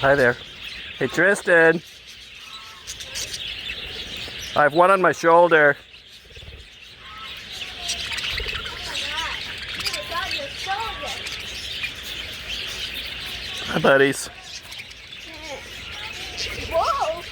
Hi there. Hey, Tristan. I have one on my shoulder. Hi, buddies. Whoa!